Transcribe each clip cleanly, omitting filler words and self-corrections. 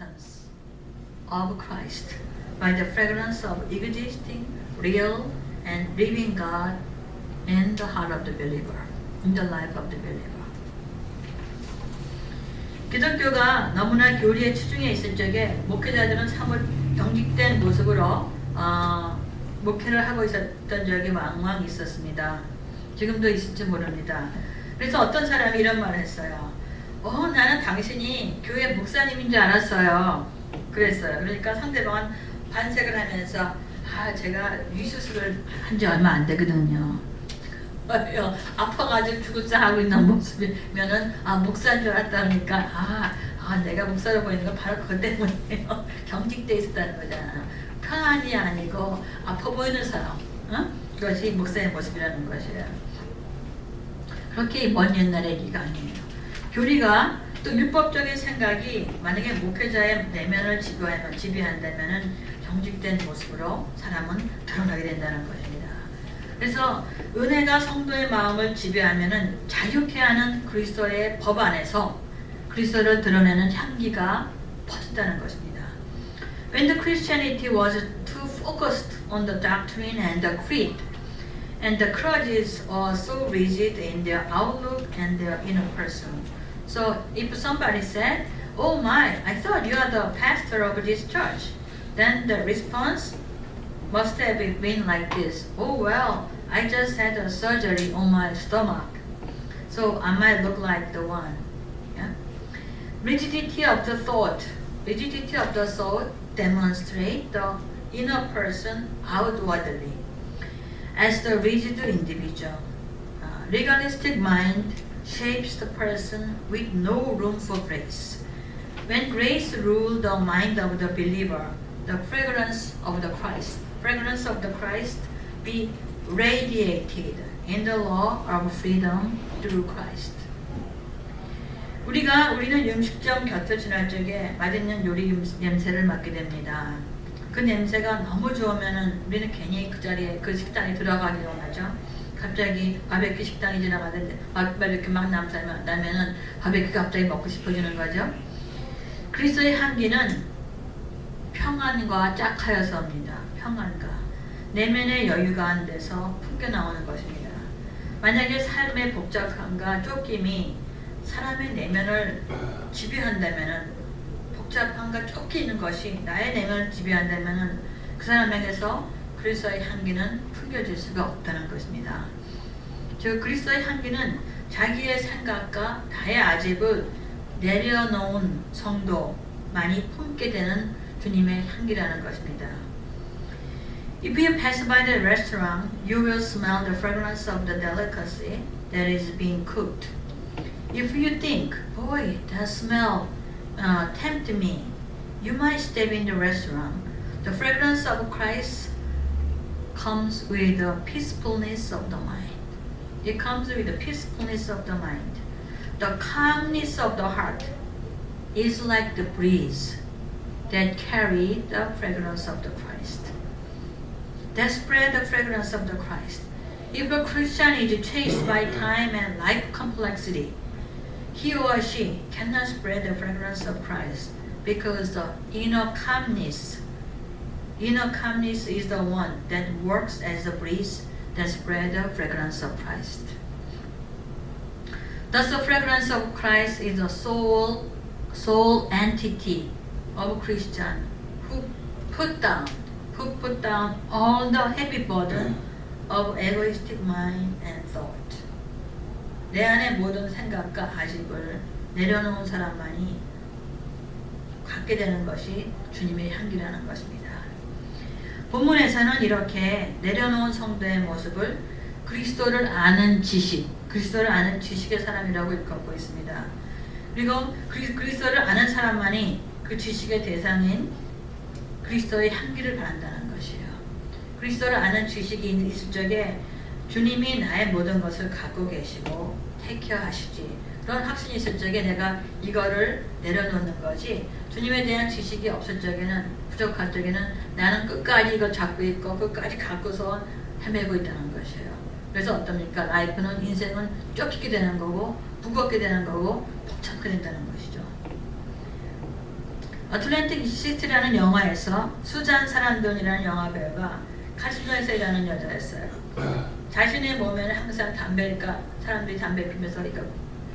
substance of Christ by the fragrance of existing, real, and living God in the heart of the believer, in the life of the believer. 기독교가 너무나 교리에 치중해 있을 적에 목회자들은 사뭇 경직된 모습으로 목회를 하고 있었던 적이 왕왕 있었습니다. 지금도 있을지 모릅니다. 그래서 어떤 사람이 이런 말을 했어요. 나는 당신이 교회 목사님인 줄 알았어요. 그랬어요. 그러니까 상대방은 반색을 하면서 제가 위수술을 한 지 얼마 안 되거든요. 아파가지고 죽을자 하고 있는 모습이면은 목사인 줄 알았다 그러니까 내가 목사로 보이는 건 바로 그것 때문이에요. 경직돼 있었다는 거잖아. 평안이 아니고 아파 보이는 사람, 그것이 목사의 모습이라는 것이에요. 그렇게 먼 옛날의 얘기가 아니에요. 교리가 또 율법적인 생각이 만약에 목회자의 내면을 지배한다면은 경직된 모습으로 사람은 드러나게 된다는 것입니다. 그래서 은혜가 성도의 마음을 지배하면은 자유케 하는 그리스도의 법 안에서 그리스도를 드러내는 향기가 퍼진다는 것입니다. When the Christianity was too focused on the doctrine and the creed, and the clergies are so rigid in their outlook and their inner person. So if somebody said, "Oh my, I thought you are the pastor of this church," then the response must have been like this: "Oh well, I just had a surgery on my stomach, so I might look like the one." Yeah? Rigidity of the thought demonstrates the inner person outwardly as the rigid individual. Legalistic mind shapes the person with no room for grace. When grace rules the mind of the believer, the fragrance of the Christ be radiated in the law of freedom through Christ. 우리는 음식점 곁을 지날 적에 맛있는 요리 냄새를 맡게 됩니다. 그 냄새가 너무 좋으면은 우리는 괜히 그 자리에 그 식당에 들어가기를 원하죠. 갑자기 바베큐 식당이 지나가는데 바베큐 막 나면은 바베큐가 갑자기 먹고 싶어지는 거죠. 그리스도의 향기는 평안과 짝하여서입니다. 평안과 내면의 여유가 안 돼서 풍겨 나오는 것입니다. 만약에 삶의 복잡함과 쫓김이 사람의 내면을 지배한다면은 복잡함과 쫓기는 것이 나의 내면을 지배한다면은 그 사람에게서 그리스도의 향기는 풍겨질 수가 없다는 것입니다. 즉 그리스도의 향기는 자기의 생각과 나의 아집을 내려놓은 성도만이 품게 되는 주님의 향기라는 것입니다. If you pass by the restaurant, you will smell the fragrance of the delicacy that is being cooked. If you think, boy, that smell tempt me, you might step in the restaurant. The fragrance of Christ comes with the peacefulness of the mind. It comes with the peacefulness of the mind. The calmness of the heart is like the breeze that carry the fragrance of the Christ. That spread the fragrance of the Christ. If a Christian is chased by time and life complexity, he or she cannot spread the fragrance of Christ because the inner calmness is the one that works as a breeze that spreads the fragrance of Christ. Thus, the fragrance of Christ is the soul entity of Christian who put down all the heavy burden of egoistic mind and thought. 내 안의 모든 생각과 아집을 내려놓은 사람만이 갖게 되는 것이 주님의 향기라는 것입니다. 본문에서는 이렇게 내려놓은 성도의 모습을 그리스도를 아는 지식의 사람이라고 일컫고 있습니다. 그리고 그리스도를 아는 사람만이 그 지식의 대상인 그리스도의 향기를 바란다는 것이에요. 그리스도를 아는 지식이 있을 적에 주님이 나의 모든 것을 갖고 계시고 택혀하시지. 그런 확신이 있을 적에 내가 이거를 내려놓는 거지. 주님에 대한 지식이 없을 적에는, 부족할 적에는 나는 끝까지 이거 잡고 있고 끝까지 갖고서 헤매고 있다는 것이에요. 그래서 어떻습니까? 라이프는, 인생은 쫓기게 되는 거고 무겁게 되는 거고 복잡하게 된다는 것이죠. 어틀랜틱 시티라는 영화에서 수잔 사란돈이라는 영화 배우가 카지노에서 일하는 여자였어요. 자신의 몸에는 항상 담배가 사람들이 담배 피면서 이렇게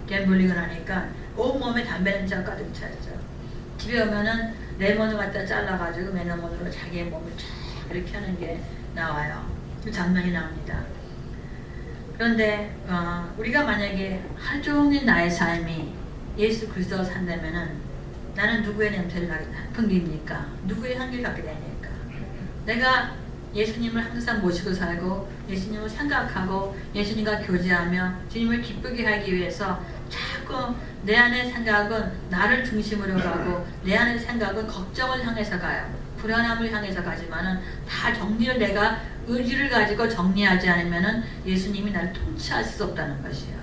갬블링을 하니까 온몸에 담배 냄새가 가득 차있죠. 집에 오면은 레몬을 갖다 잘라가지고 맨레몬으로 자기의 몸을 쫙 이렇게 하는 게 나와요. 그 장면이 나옵니다. 그런데 우리가 만약에 하루 종일 나의 삶이 예수 그리스도가 산다면은 나는 누구의 냄새를 풍깁니까? 누구의 향기를 갖게 됩니까? 내가 예수님을 항상 모시고 살고 예수님을 생각하고 예수님과 교제하며 주님을 기쁘게 하기 위해서 자꾸 내 안의 생각은 나를 중심으로 가고 내 안의 생각은 걱정을 향해서 가요. 불안함을 향해서 가지만은 다 정리를 내가 의지를 가지고 정리하지 않으면은 예수님이 나를 통치할 수 없다는 것이에요.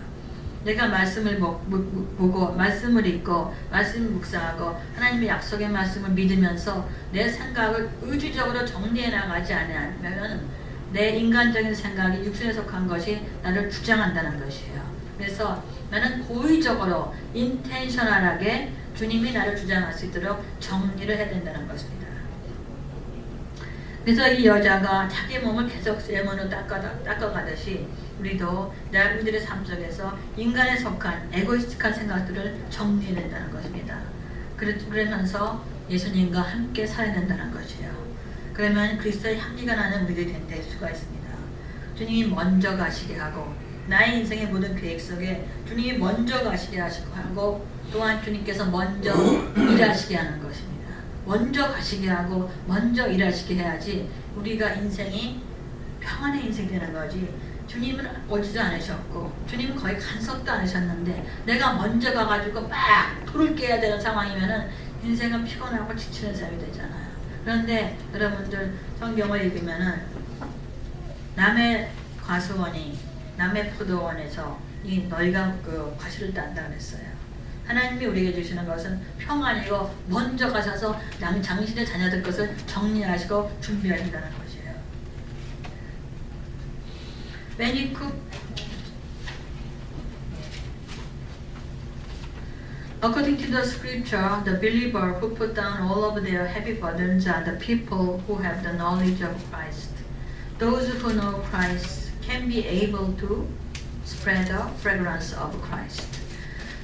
내가 말씀을 보고 말씀을 읽고 말씀을 묵상하고 하나님의 약속의 말씀을 믿으면서 내 생각을 의지적으로 정리해 나가지 않으면 내 인간적인 생각이 육신에 속한 것이 나를 주장한다는 것이에요. 그래서 나는 고의적으로 인텐셔널하게 주님이 나를 주장할 수 있도록 정리를 해야 된다는 것입니다. 그래서 이 여자가 자기 몸을 계속 레몬으로 닦아가듯이 우리도 우리들의 삶 속에서 인간에 속한 에고이스틱한 생각들을 정리해야 된다는 것입니다. 그러면서 예수님과 함께 살아야 된다는 것이에요. 그러면 그리스도의 향기가 나는 우리들이 될 수가 있습니다. 주님이 먼저 가시게 하고 나의 인생의 모든 계획 속에 주님이 먼저 가시게 하고 또한 주님께서 먼저 일하시게 하는 것입니다. 먼저 가시게 하고 먼저 일하시게 해야지 우리가 인생이 평안의 인생이 되는 거지. 주님은 오지도 않으셨고 주님은 거의 간섭도 않으셨는데 내가 먼저 가가지고 막 불을 깨야 되는 상황이면은 인생은 피곤하고 지치는 삶이 되잖아요. 그런데 여러분들 성경을 읽으면은 남의 과수원이 남의 포도원에서 너희가 그 과실을 딴다 그랬어요. 하나님이 우리에게 주시는 것은 평안이고 먼저 가셔서 당신의 자녀들 것을 정리하시고 준비하신다는 것이에요. When you cook, according to the scripture, the believer who put down all of their heavy burdens are the people who have the knowledge of Christ. Those who know Christ can be able to spread the fragrance of Christ.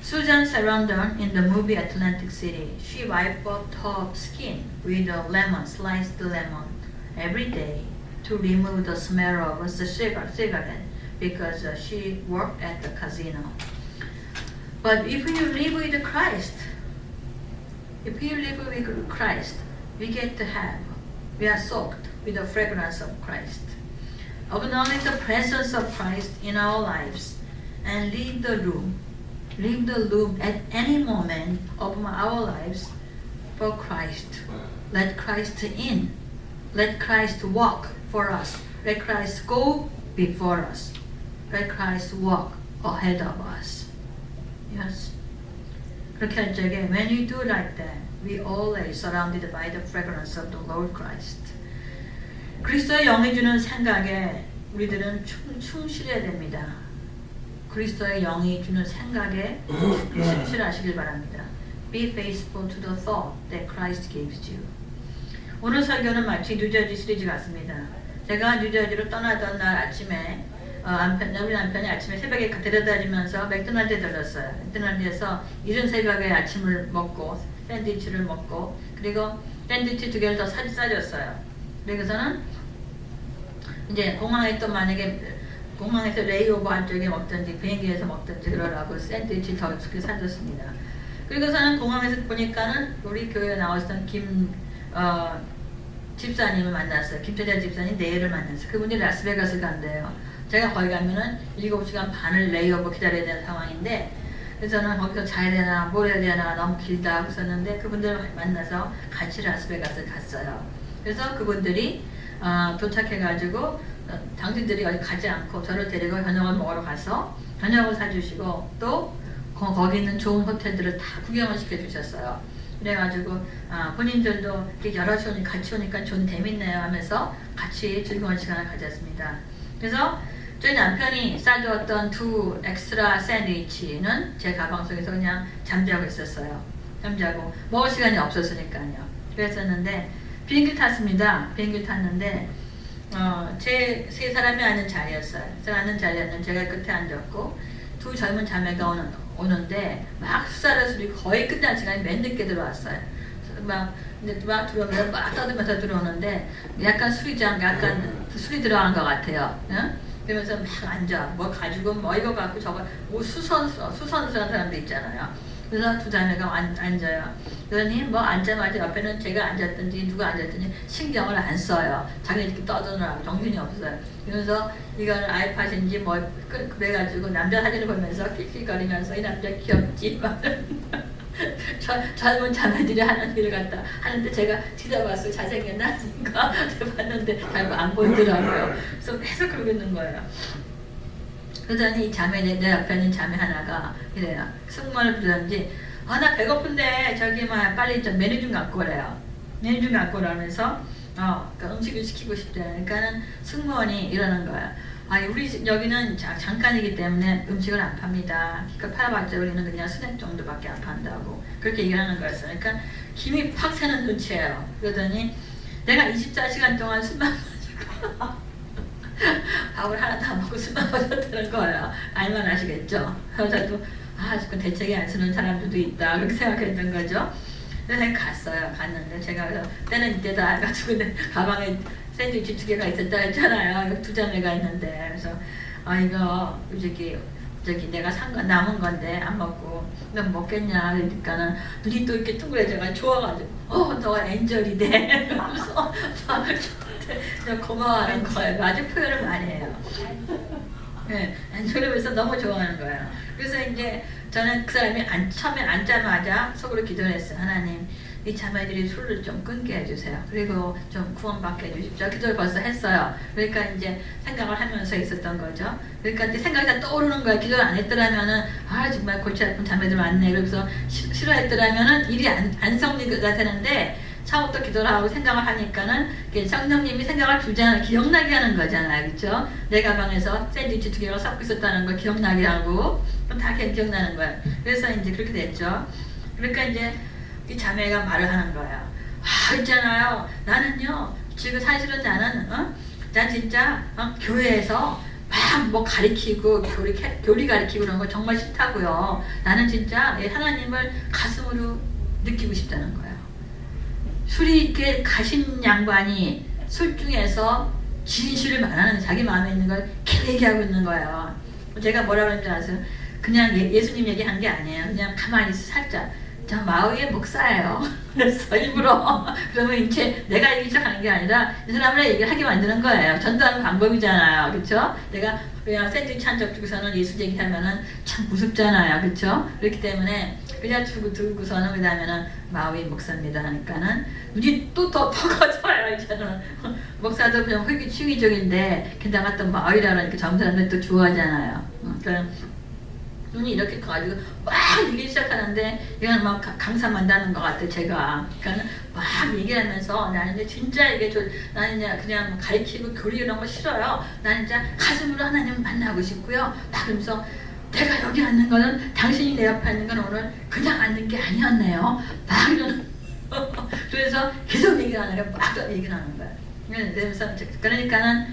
Susan Sarandon in the movie Atlantic City, she wiped off her skin with a lemon, sliced lemon, every day to remove the smell of the cigarette because she worked at the casino. But if you live with Christ, we are soaked with the fragrance of Christ. Acknowledge the presence of Christ in our lives and leave the room at any moment of our lives for Christ. Let Christ in. Let Christ walk for us. Let Christ go before us. Let Christ walk ahead of us. Yes. 그렇게 할 적에 when we do like that, we always surrounded by the fragrance of the Lord Christ. 그리스도의 영이 주는 생각에 우리들은 충실해야 됩니다. 그리스도의 영이 주는 생각에 충실하시길 바랍니다. Be faithful to the thought that Christ gives you. 오늘 설교는 마치 뉴저지 시리즈 같습니다. 제가 뉴저지로 떠나던 날 아침에 우리 남편이 아침에 새벽에 데려다주면서 맥도날드에 들렀어요. 맥도날드에서 이른 새벽에 아침을 먹고 샌드위치를 먹고 그리고 샌드위치 2개를 더 싸줬어요. 그래서는 이제 공항에 또 만약에 공항에서 레이오버 한쪽에 먹든지 비행기에서 먹든지 그러라고 샌드위치 더 사줬습니다. 그리고서는 공항에서 보니까는 우리 교회에 나오시던 집사님을 만났어요. 김태자 집사님 내일을 만났어요. 그분이 라스베가스 간대요. 제가 거기 가면은 7시간 반을 레이오버 기다려야 되는 상황인데 그래서 저는 거기서 자야 되나 뭘 해야 되나 너무 길다 했었는데 그분들을 만나서 같이 라스베가스 갔어요. 그래서 그분들이 도착해가지고 당신들이 어디 가지 않고 저를 데리고 저녁을 먹으러 가서 저녁을 사주시고 또 거기 있는 좋은 호텔들을 다 구경을 시켜주셨어요. 그래가지고 본인들도 여럿이 오니까 같이 오니까 좀 재밌네요 하면서 같이 즐거운 시간을 가졌습니다. 그래서 저희 남편이 싸주었던 2 엑스트라 샌드위치는 제 가방 속에서 그냥 잠자고 있었어요. 잠자고 먹을 시간이 없었으니까요. 그랬었는데 비행기를 탔습니다. 비행기를 탔는데 제 세 사람이 앉은 자리였어요. 앉은 자리였는데 제가 끝에 앉았고 두 젊은 자매가 오는데 막 수다를 소리 거의 끝날 시간이 맨 늦게 들어왔어요. 막 들어오면 막 떠들면서 들어오는데 약간 술이 들어간 것 같아요. 응? 그러면서 막 앉아. 뭐 가지고 뭐 이거 갖고 저거 뭐 수선수한 사람도 있잖아요. 그래서 두 자매가 앉아요. 그러니 뭐 앉자마자 옆에는 제가 앉았든지 누가 앉았든지 신경을 안 써요. 자기들끼리 떠드느라고 정신이 없어요. 그래서 이거는 아이팟인지 뭐 그래가지고 남자 사진을 보면서 낄낄거리면서 이 남자 귀엽지 막 젊은 자매들이 하는 일을 갖다 하는데 제가 뒤져봤어요. 잘생겼나? 아닌가? 봤는데 잘 안 보이더라고요. 그래서 계속 그러고 있는 거예요. 그러더니 이 자매, 내 옆에 있는 자매 하나가 이래요. 승무원을 부르는지 나 배고픈데 저기 빨리 좀 메뉴 좀 갖고 오래요. 메뉴 좀 갖고 오라면서 그러니까 음식을 시키고 싶대요. 그러니까는 승무원이 이러는 거예요. 우리 여기는 잠깐이기 때문에 음식을 안 팝니다. 그러니까 팔아봤자 우리는 그냥 스낵 정도밖에 안 판다고 그렇게 얘기를 하는 거였어요. 그러니까 김이 팍 새는 눈치예요. 그러더니 내가 24시간 동안 술만 마시고 밥을 하나도 안 먹고 술만 마셨다는 거예요. 알만 하시겠죠? 저도 그 대책이 안 쓰는 사람들도 있다 그렇게 생각했던 거죠. 그래서 갔는데 제가 그래서 때는 이때다 해가지고 가방에 샌드위치 2개가 있었다 했잖아요. 두 자매가 있는데 그래서 이거 저기 내가 산 거 남은 건데 안 먹고 너 먹겠냐 그러니까는 눈이 또 이렇게 둥그레져가 좋아가지고 너가 엔젤이네 그러면서 저 고마워하는 거예요. 아주 표현을 많이 해요. 네, 엔젤이면서 너무 좋아하는 거예요. 그래서 이제 저는 그 사람이 처음에 앉자마자 속으로 기도를 했어요. 하나님, 이 자매들이 술을 좀 끊게 해주세요. 그리고 좀 구원받게 해주십시오. 기도를 벌써 했어요. 그러니까 이제 생각을 하면서 있었던 거죠. 그러니까 이제 생각이 다 떠오르는 거예요. 기도를 안 했더라면은 정말 골치 아픈 자매들 많네. 그래서 싫어했더라면은 일이 안 성리가 되는데 처음부터 기도를 하고 생각을 하니까는 성령님이 생각을 주잖아요. 기억나게 하는 거잖아요. 그렇죠? 내 가방에서 샌드위치 2개가 섞여 있었다는 걸 기억나게 하고 다 기억나는 거예요. 그래서 이제 그렇게 됐죠. 그러니까 이제 이 자매가 말을 하는 거예요. 있잖아요. 나는요. 지금 사실은 난 진짜 교회에서 막 뭐 가리키고 교리 가리키고 그런 거 정말 싫다고요. 나는 진짜 하나님을 가슴으로 느끼고 싶다는 거예요. 술이 이렇게 가신 양반이 술 중에서 진실을 말하는 자기 마음에 있는 걸 계속 얘기하고 있는 거예요. 제가 뭐라 그랬는지 아세요? 그냥 예수님 얘기한 게 아니에요. 그냥 가만히 살짝. 저 마을의 목사예요. 그래서 일부러 그러면 이제 내가 얘기 시작하는 게 아니라 이 사람을 얘기를 하게 만드는 거예요. 전도하는 방법이잖아요. 그렇죠? 내가 그냥 샌드위치 한 접 주고서는 예수 얘기하면은 참 무섭잖아요. 그렇죠? 그렇기 때문에 그냥 두고서는 그 다음에는 마을의 목사입니다 하니까는 눈이 또 더 커져요. 이제는 목사도 그냥 희귀주의적인데 게다가 또 마을이라 그러니까 젊은 사람들 또 좋아하잖아요. 그러니까 눈이 이렇게 커가지고 막 얘기 시작하는데 이건 막 강사만다는 것 같아 제가. 그러니까 막 얘기를 하면서 나는 이제 진짜 나는 이제 그냥 가르치고 교리 이런 거 싫어요. 나는 이제 가슴으로 하나님을 만나고 싶고요. 막 그러면서 내가 여기 앉는 거는 당신이 내 옆에 앉는 건 오늘 그냥 앉는 게 아니었네요. 막 이러는 그래서 계속 얘기를 하는 거야. 막 얘기를 하는 거야. 그래서 그러니까는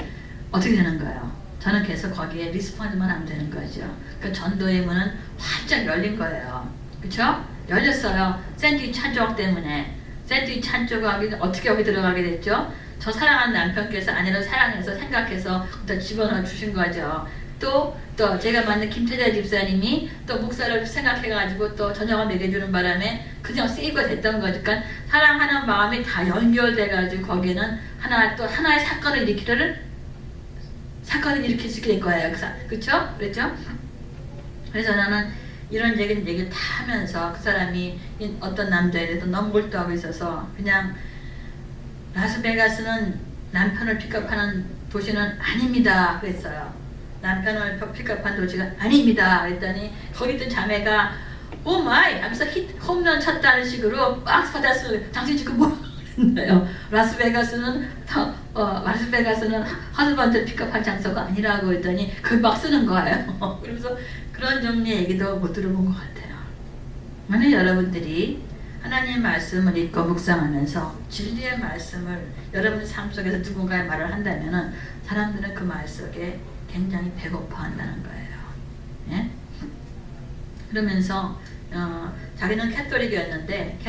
어떻게 되는 거예요? 저는 계속 거기에 리스폰드만 하면 되는 거죠. 그 전도의 문은 활짝 열린 거예요. 그쵸? 열렸어요. 샌드위치 한 조각 때문에. 샌드위치 한 조각이 어떻게 여기 들어가게 됐죠? 저 사랑하는 남편께서 아내를 사랑해서 생각해서 또 집어넣어 주신 거죠. 또 제가 만난 김태자 집사님이 또 목사를 생각해가지고 또 저녁을 먹여주는 바람에 그냥 세이브가 됐던 거죠. 그러니까 사랑하는 마음이 다 연결돼가지고 거기에는 하나의 사건을 일으킬 수 있게 될 거예요. 그쵸? 그랬죠? 그래서 나는 이런 얘기를 다 하면서 그 사람이 어떤 남자에 대해서 너무 몰두하고 있어서 그냥 라스베가스는 남편을 픽업하는 도시는 아닙니다. 그랬어요. 남편을 픽업한 도시가 아닙니다. 그랬더니 거기 있던 자매가 오 마이 하면서 홈런 쳤다는 식으로 막 받았어요. 당신 지금 뭐 했나요? 라스베가스는 허즈번드 픽업할 장소가 아니라고 했더니 그걸 막 쓰는 거예요. 그래서 그런 종류의 얘기도 못 들어본 것 같아요. 만약 여러분들이 하나님 말씀을 읽고 묵상하면서 진리의 말씀을 여러분의 삶 속에서 누군가의 말을 한다면은 사람들은 그 말 속에 굉장히 배고파한다는 거예요. 예? 그러면서 자기는 캐톨릭이었는데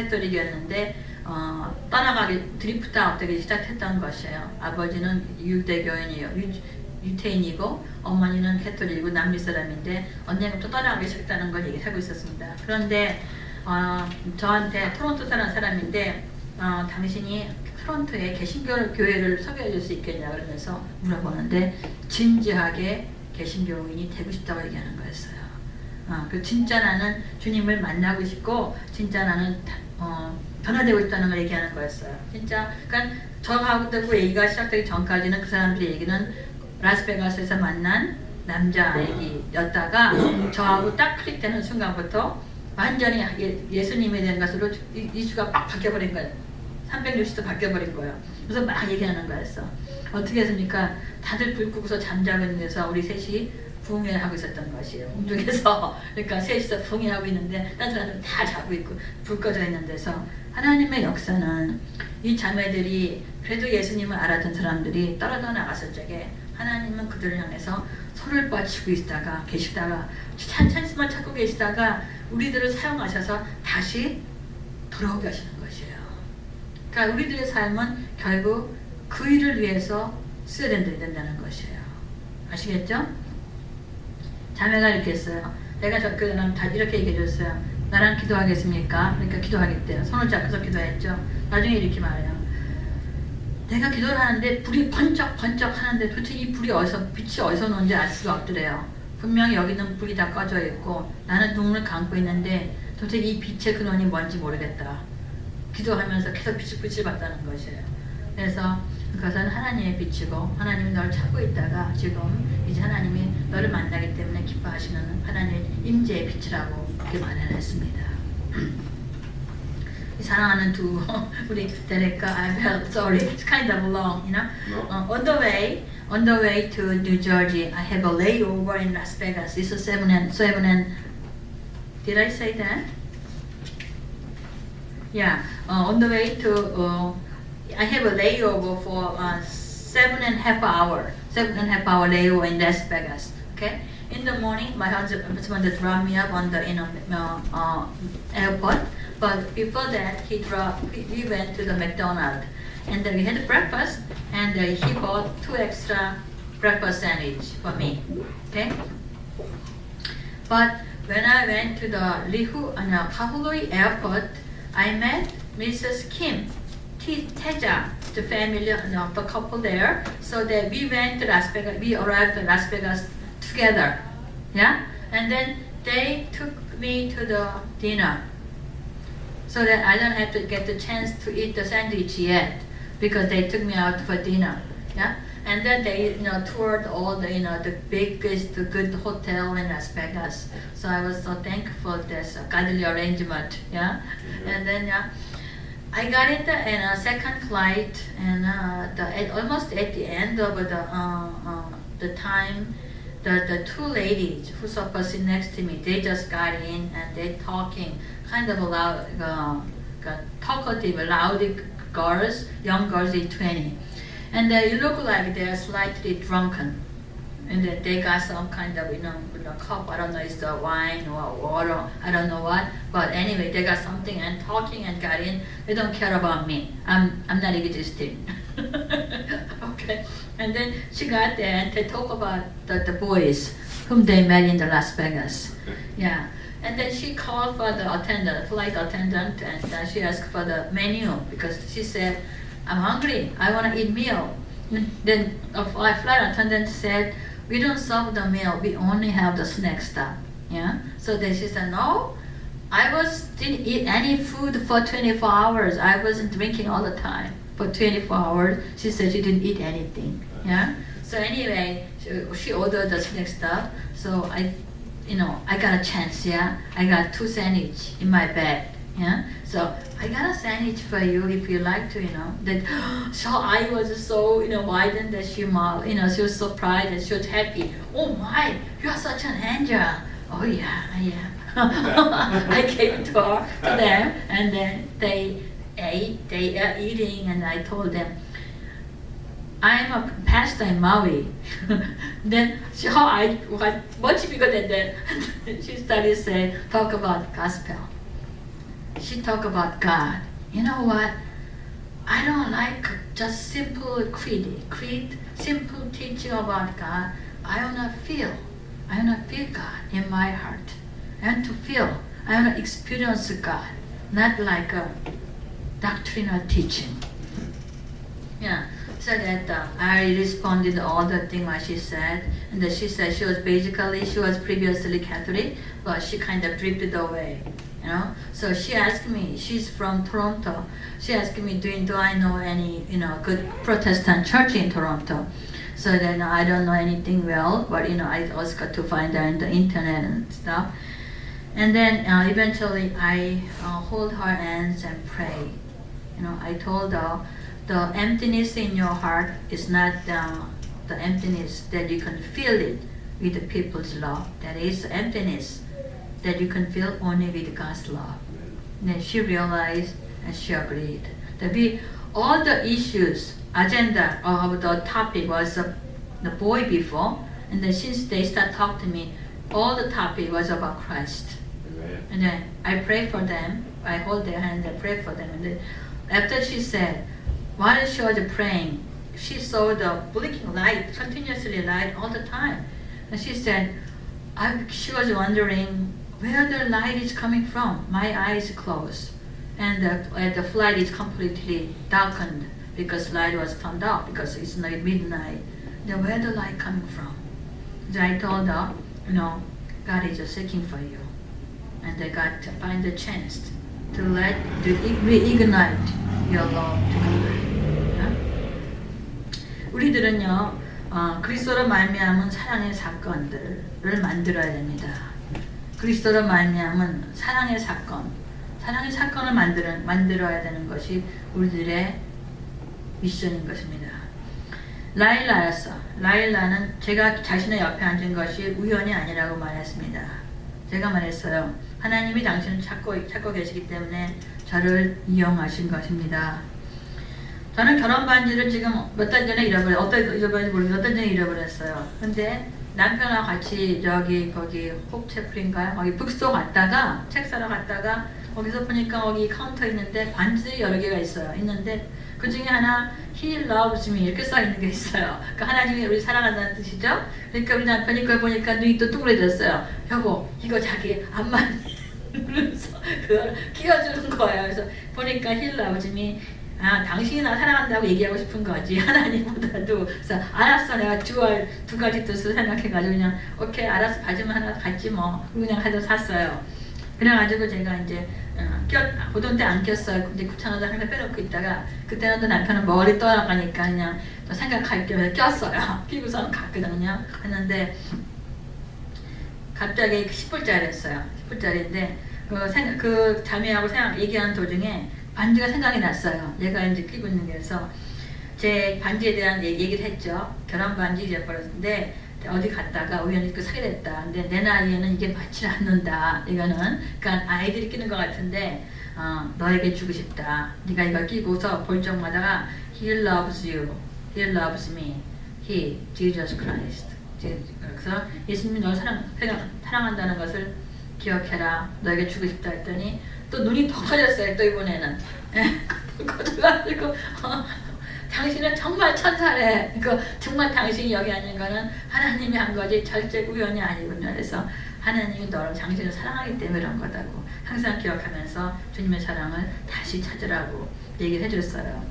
떠나가기 드리프트 아웃되기 시작했던 것이에요. 아버지는 유대교인이에요. 유태인이고 어머니는 캐톨릭이고 남미 사람인데 언젠가부터 떠나가기 시작했다는 걸 얘기하고 있었습니다. 그런데 저한테 토론토 사는 사람인데 당신이 토론토에 개신교회를 소개해 줄 수 있겠냐 그러면서 물어보는데 진지하게 개신교인이 되고 싶다고 얘기하는 거였어요. 그 진짜 나는 주님을 만나고 싶고 진짜 나는 변화되고 싶다는 걸 얘기하는 거였어요. 진짜 그러니까 저하고 얘기가 시작되기 전까지는 그 사람들의 얘기는 라스베가스에서 만난 남자 얘기였다가 저하고 딱 클릭되는 순간부터 완전히 예수님에 대한 것으로 이슈가 빡 바뀌어버린 거예요. 360도 바뀌어버린 거예요. 그래서 막 얘기하는 거였어. 어떻게 했습니까? 다들 불 끄고서 잠자고 있는 데서 우리 셋이 부흥회를 하고 있었던 것이에요. 공중에서. 그러니까 셋이서 부흥회하고 있는데 다른 사람들은 다 자고 있고 불 꺼져 있는 데서 하나님의 역사는 이 자매들이 그래도 예수님을 알았던 사람들이 떨어져 나갔을 적에 하나님은 그들을 향해서 손을 뻗치고 계시다가 찬스만 찾고 계시다가 우리들을 사용하셔서 다시 돌아오게 하시는 것이에요. 그러니까 우리들의 삶은 결국 그 일을 위해서 써야 된다는 것이에요. 아시겠죠? 자매가 이렇게 했어요. 내가 그랑 다 이렇게 얘기해 줬어요. 나랑 기도하겠습니까? 그러니까 기도하겠대요. 손을 잡고서 기도했죠. 나중에 이렇게 말해요. 내가 기도를 하는데 불이 번쩍번쩍 하는데 도대체 이 빛이 어디서 나온지 알 수가 없더래요. 분명히 여기는 불이 다 꺼져 있고 나는 눈을 감고 있는데 도대체 이 빛의 근원이 뭔지 모르겠다. 기도하면서 계속 빛을 봤다는 것이에요. 그래서 그것은 하나님의 빛이고 하나님이 널 찾고 있다가 지금 이제 하나님이 너를 만나기 때문에 기뻐하시는 하나님의 임재의 빛이라고 그렇게 말을 했습니다. 사랑하는 두 우리 데렉과 sorry, it's kind of long, you know. On the way to New Jersey, I have a layover in Las Vegas. It's a 7 and. Did I say that? Yeah. On the way to, I have a layover for 7.5 hour layover in Las Vegas. Okay. In the morning, my husband dropped me up on the airport. But before that, we went to the McDonald's, and then we had breakfast, and he bought 2 extra breakfast sandwich for me. Okay. But when I went to the Kahului airport, I met Mrs. Kim, Teja, the family of the couple there. So that we went to Las Vegas. We arrived in Las Vegas together. Yeah, and then they took me to the dinner. So that I don't have to get the chance to eat the sandwich yet, because they took me out for dinner, yeah. And then they, toured all the, the biggest, good hotel in Las Vegas. So I was so thankful for this godly arrangement, yeah. And then, I got in the second flight, and almost at the end of the time, the 2 ladies who supposed to sit next to me, they just got in and they talking. Kind of loud, talkative, loud girls, young girls in 20. And you look like they're slightly drunken. And they got some kind of, cup, I don't know, it's the wine or water, I don't know what. But anyway, they got something and talking and got in. They don't care about me. I'm not existing. Okay. And then she got there and they talk about the boys whom they met in the Las Vegas. Yeah. And then she called for the flight attendant, and she asked for the menu because she said, I'm hungry, I want to eat meal. Then a flight attendant said, we don't serve the meal, we only have the snack stuff. Yeah. So then she said, no, didn't eat any food for 24 hours. I wasn't drinking all the time. For 24 hours, she said she didn't eat anything. Yeah. So anyway, she ordered the snack stuff. So I got a chance, yeah. I got 2 sandwich in my bag, yeah. So I got a sandwich for you if you like to, That so I was so, widened that she was so proud and she was happy. Oh my, you are such an angel. Oh yeah, I am. I gave to them, and then they ate. They are eating, and I told them, I'm a pastor in Maui. Then she, much bigger than that. She started saying, talk about gospel. She talk about God. You know what? I don't like just simple creed, simple teaching about God. I wanna feel God in my heart. I want to feel. I want to experience God, not like a doctrinal teaching. Yeah. So that I responded all the thing what she said, and then she said she was previously Catholic, but she kind of drifted away, you know. So she asked me, she's from Toronto. She asked me, do I know any good Protestant church in Toronto? So then I don't know anything well, but I also got to find out on the internet and stuff. And then eventually I hold her hands and pray. I told her, the emptiness in your heart is not the emptiness that you can feel it with the people's love. That is emptiness that you can feel only with God's love. And then she realized and she agreed. That all the issues, agenda of the topic was the boy before, and then since they start talking to me, all the topic was about Christ. Amen. And then I pray for them. I hold their hands. I pray for them. And then after she said, while she was praying, she saw the blinking light, continuously light all the time. And she said, she was wondering where the light is coming from. My eyes closed. And the flight is completely darkened because light was turned off because it's like midnight. Then where the light coming from? So I told her, God is seeking for you. And they got to find a chance to reignite your love to God. 우리들은요, 그리스도로 말미암은 사랑의 사건들을 만들어야 됩니다. 그리스도로 말미암은 사랑의 사건을 만들어야 되는 것이 우리들의 미션인 것입니다. 라일라는 제가 자신의 옆에 앉은 것이 우연이 아니라고 말했습니다. 제가 말했어요. 하나님이 당신을 찾고 계시기 때문에 저를 이용하신 것입니다. 저는 결혼 반지를 지금 몇 달 전에 몇 달 전에 잃어버렸어요. 근데 남편하고 같이 거기 홉채플인가요? 거기 북스토어 갔다가 책 사러 갔다가 거기서 보니까 거기 카운터 있는데 반지 여러 개가 있는데 그 중에 하나 He loves me 이렇게 써 있는 게 있어요. 그러니까 하나님이 우리 사랑한다는 뜻이죠. 그러니까 우리 남편이 그걸 보니까 눈이 또 둥그레졌어요. 여보 이거 자기 안만 그래서 그걸 끼워주는 거예요. 그래서 보니까 He loves me. 당신이 나 사랑한다고 얘기하고 싶은 거지 하나님보다도. 그래서 알았어, 내가 두 가지 뜻을 생각해가지고 그냥 오케이 알았어, 바지만 하나 갖지 뭐 그냥 해서 샀어요. 그래가지고 제가 이제 보던 때 안 꼈어요. 근데 귀찮아서 항상 빼놓고 있다가 그때는 또 남편은 머리 떠나가니까 그냥 또 생각할 겸 해서 꼈어요. 끼고서는 갔거든요. 했는데 갑자기 10불짜리였어요. 10불짜리인데 그 자매하고 얘기하는 도중에 반지가 생각이 났어요. 얘가 이제 끼고 있는 게서 제 반지에 대한 얘기를 했죠. 결혼 반지 잊어버렸는데 어디 갔다가 우연히 사게 됐다. 근데 내 나이에는 이게 맞지 않는다. 이거는 그러니까 아이들이 끼는 것 같은데 너에게 주고 싶다. 네가 이걸 끼고서 볼 적마다 He loves you. He loves me. He, Jesus Christ. 그래서 예수님이 너를 사랑한다는 것을 기억해라. 너에게 주고 싶다 했더니 또 눈이 더 커졌어요. 또 이번에는 커져가지고 당신은 정말 천사래. 정말 당신이 여기 앉는 거는 하나님이 한 거지 절대 우연이 아니군요. 그래서 하나님이 당신을 사랑하기 때문에 그런 거다고 항상 기억하면서 주님의 사랑을 다시 찾으라고 얘기를 해줬어요.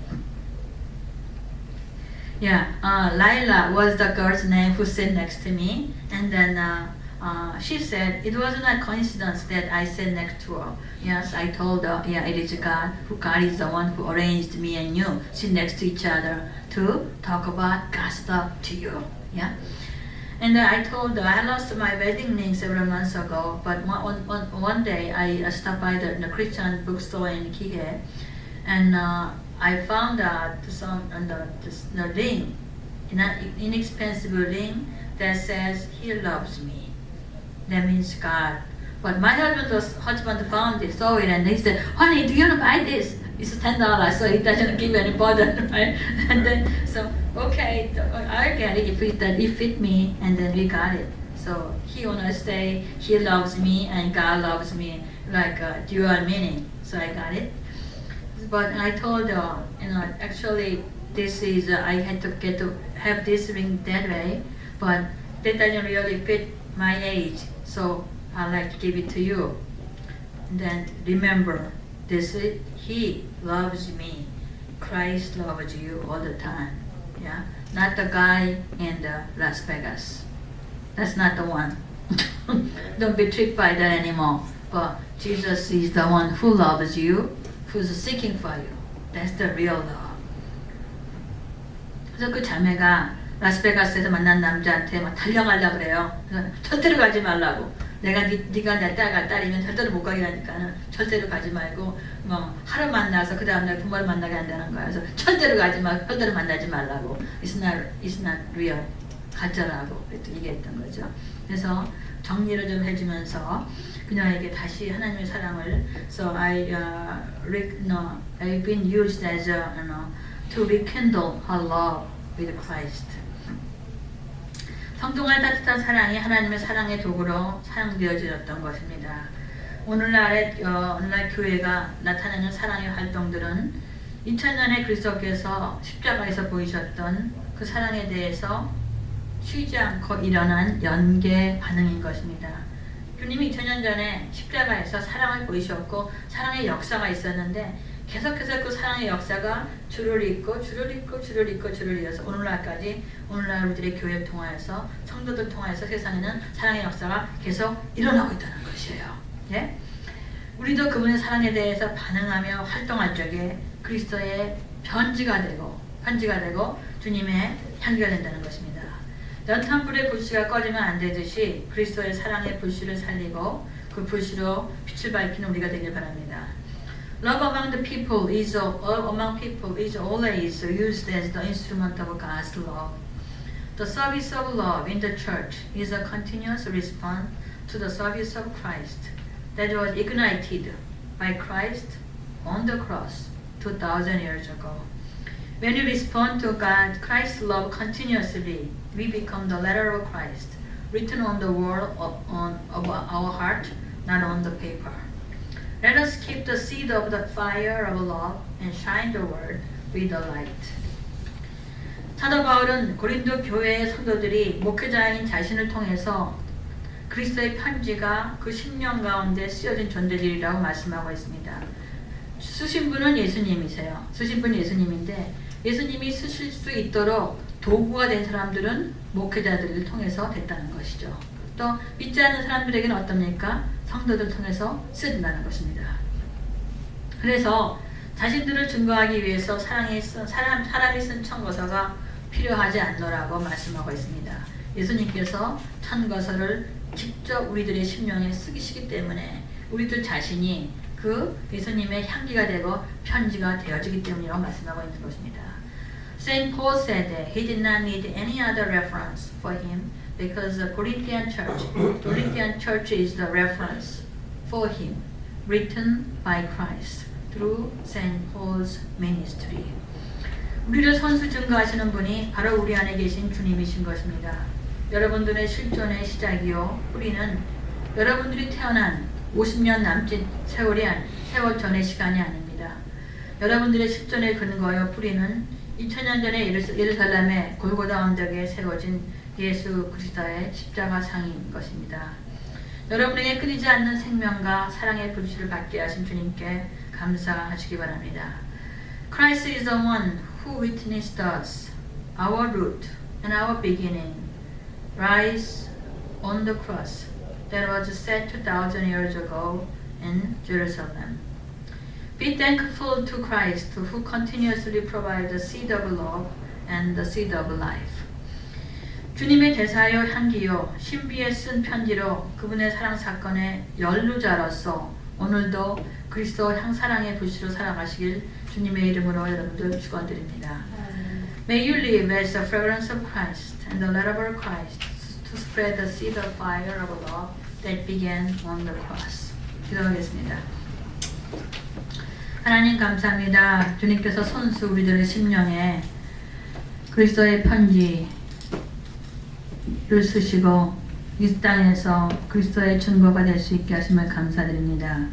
Yeah, Laila was the girl's name who sat next to me, and then she said it wasn't a coincidence that I sat next to her. Yes, I told her, yeah, it is God is the one who arranged me and you sit next to each other to talk about God's love to you. Yeah, and I told her I lost my wedding ring several months ago, but one day I stopped by the Christian bookstore in Kihei, and I found out the ring, an inexpensive ring that says He loves me. That means God But my husband found it, saw it, and he said, "Honey, do you want to buy this? It's $10, so it doesn't give any burden, right?" And then so okay, I'll get it if it fit me, and then we got it. So he wanna say he loves me and God loves me, like dual meaning. So I got it. But I told her, actually this is I had to get to have this ring that way, but that doesn't really fit my age. So I'd like to give it to you. And then remember, He loves me. Christ loves you all the time. Yeah, not the guy in Las Vegas. That's not the one. Don't be tricked by that anymore. But Jesus is the one who loves you, who's seeking for you. That's the real love. 그래서 그 자매가 라스베가스에서 만난 남자한테 막 달려가려고 그래요. 그래서 절대로 가지 말라고. 네가 내 딸이면 절대로 못 가게 하니까는 절대로 가지 말고 뭐 하루 만나서 그 다음날 부모를 만나게 한다는 거야. 그래서 절대로 가지 말고 절대로 만나지 말라고. It's not real. 가짜라고 얘기했던 거죠. 그래서 정리를 좀 해주면서 그녀에게 다시 하나님의 사랑을 So I've been used as to rekindle her love with Christ. 성도간의 따뜻한 사랑이 하나님의 사랑의 도구로 사용되어졌던 것입니다. 오늘날 교회가 나타내는 사랑의 활동들은 2000년에 그리스도께서 십자가에서 보이셨던 그 사랑에 대해서 쉬지 않고 일어난 연계 반응인 것입니다. 주님이 2000년 전에 십자가에서 사랑을 보이셨고 사랑의 역사가 있었는데 계속해서 그 사랑의 역사가 줄을 잇고 줄을 이어서 오늘날까지 오늘날 우리들의 교회를 통하여서 성도들 통하여서 세상에는 사랑의 역사가 계속 일어나고 있다는 것이에요. 예? 우리도 그분의 사랑에 대해서 반응하며 활동할 적에 그리스도의 편지가 되고 주님의 향기가 된다는 것입니다. 연탄 불의 불씨가 꺼지면 안 되듯이 그리스도의 사랑의 불씨를 살리고 그 불씨로 빛을 밝히는 우리가 되길 바랍니다. Love among people is always used as the instrument of God's love. The service of love in the church is a continuous response to the service of Christ that was ignited by Christ on the cross 2,000 years ago. When we respond to Christ's love continuously, we become the letter of Christ, written on the wall of our heart, not on the paper. Let us keep the seed of the fire of love and shine the word with the light. 사도 바울은 고린도 교회의 성도들이 목회자인 자신을 통해서 그리스도의 편지가 그 심령 가운데 쓰여진 존재들이라고 말씀하고 있습니다. 쓰신 분은 예수님이세요. 쓰신 분은 예수님인데 예수님이 쓰실 수 있도록 도구가 된 사람들은 목회자들을 통해서 됐다는 것이죠. 또 믿지 않는 사람들에게는 어떻습니까? 성도들 통해서 쓰인다는 것입니다. 그래서 자신들을 증거하기 위해서 사람이 쓴 청거서가 필요하지 않노라고 말씀하고 있습니다. 예수님께서 청거서를 직접 우리들의 심령에 쓰시기 때문에 우리들 자신이 그 예수님의 향기가 되고 편지가 되어지기 때문이라고 말씀하고 있는 것입니다. Saint Paul said that he did not need any other reference for him because the Corinthian church is the reference for him, written by Christ through Saint Paul's ministry. 우리를 선수 증거하시는 분이 바로 우리 안에 계신 주님이신 것입니다. 여러분들의 실존의 시작이요 뿌리는 여러분들이 태어난 50년 남짓 세월 전의 시간이 아닙니다. 여러분들의 실존의 근거요 뿌리는 2000년 전에 예루살렘의 골고다 언덕에 세워진 예수 그리스도의 십자가 상인 것입니다. 여러분에게 끊이지 않는 생명과 사랑의 불씨를 받게 하신 주님께 감사하시기 바랍니다. Christ is the one who witnessed us, our root and our beginning, rise on the cross that was set 2,000 years ago in Jerusalem. Be thankful to Christ who continuously provides the seed of love and the seed of life. 주님의 대사요 향기요 신비에 쓴 편지로 그분의 사랑 사건의 연루자로서 오늘도 그리스도 사랑의 불씨로 살아가시길 주님의 이름으로 여러분들 축원드립니다. May you live as the fragrance of Christ and the letter of Christ to spread the seed of fire of love that began on the cross. 기도하겠습니다. 하나님 감사합니다. 주님께서 손수 우리들의 심령에 그리스도의 편지를 쓰시고 이 땅에서 그리스도의 증거가 될 수 있게 하심을 감사드립니다.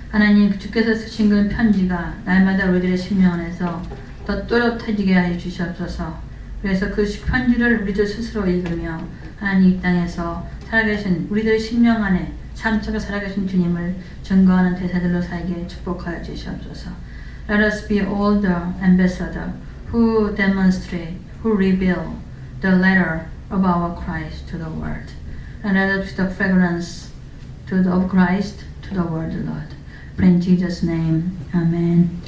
하나님 주께서 쓰신 그 편지가 날마다 우리들의 심령 안에서 더 또렷해지게 하여 주시옵소서. 그래서 그 편지를 우리들 스스로 읽으며 하나님 이 땅에서 살아계신 우리들의 심령 안에 삶 속에 살아계신 주님을 증거하는 대사들로 살게 축복하여 주시옵소서. Let us be all the ambassador who demonstrate, who reveal the letter of our Christ to the world. And let us be the fragrance of Christ to the world, Lord. In Jesus' name, Amen.